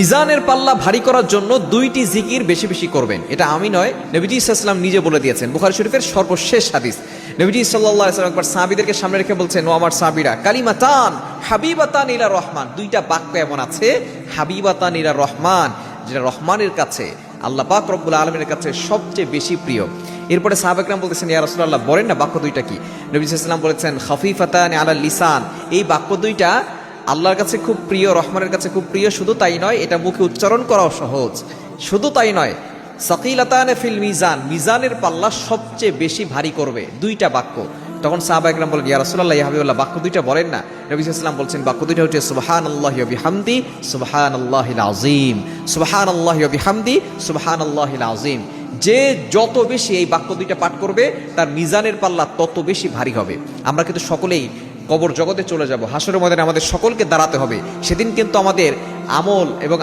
মিজানের পাল্লা ভারী করার জন্য দুইটি জিকির বেশি বেশি করবেন। এটা আমি নয়, নবীজি সাল্লাল্লাহু আলাইহি ওয়াসাল্লাম নিজে বলে দিয়েছেন। বুখারী শরীফের সর্বশেষ হাদিস। নবীজি সাল্লাল্লাহু আলাইহি ওয়াসাল্লাম একবার সাহাবীদেরকে সামনে রেখে বলছেন, ও আমার সাহাবীরা, কালিমাতান হাবিবাতান ইলা রহমান, দুইটা বাক্য এমন আছে হাবিবাতান ইলা রহমান, যেটা রহমানের কাছে, আল্লাহ পাক রব্বুল আলামিনের কাছে সবচেয়ে বেশি প্রিয়। এরপরে সাহাবা কিরাম বলতেছেন, ইয়া রাসূলুল্লাহ বলেন না বাক্য দুইটা কি? নবী সাল্লাল্লাহু আলাইহি ওয়াসাল্লাম বলেছেন, খাফিফাতান আলা লিসান, এই বাক্য দুইটা আল্লাহর কাছে খুব প্রিয়, রহমানের কাছে খুব প্রিয়। শুধু তাই নয়, এটা মুখে উচ্চারণ করাও সহজ। শুধু তাই নয়, সাকিলাতান ফিল মিজান, মিজানের পাল্লা সবচেয়ে বেশি ভারী করবে দুইটা বাক্য। তখন সাহাবা একরাম বলেন, ইয়া রাসূলুল্লাহ, ইয়া হাবিবাল্লাহ, বাক্য দুইটা বলেন না। নবী সাল্লাল্লাহু আলাইহি ওয়াসাল্লাম বলছেন, বাক্য দুইটা হচ্ছে সুবহানাল্লাহি ওয়া বিহামদি সুবহানাল্লাহিল আযীম, সুবহানাল্লাহি ওয়া বিহামদি সুবহানাল্লাহিল আযীম। যে যত বেশি এই বাক্য দুইটা পাঠ করবে, তার মিজানের পাল্লা তত বেশি ভারী হবে। আমরা কিন্তু সকলেই কবর জগতে চলে যাব, হাসরের ময়দানে আমাদের সকলকে দাঁড়াতে হবে। সেদিন কিন্তু আমাদের আমল এবং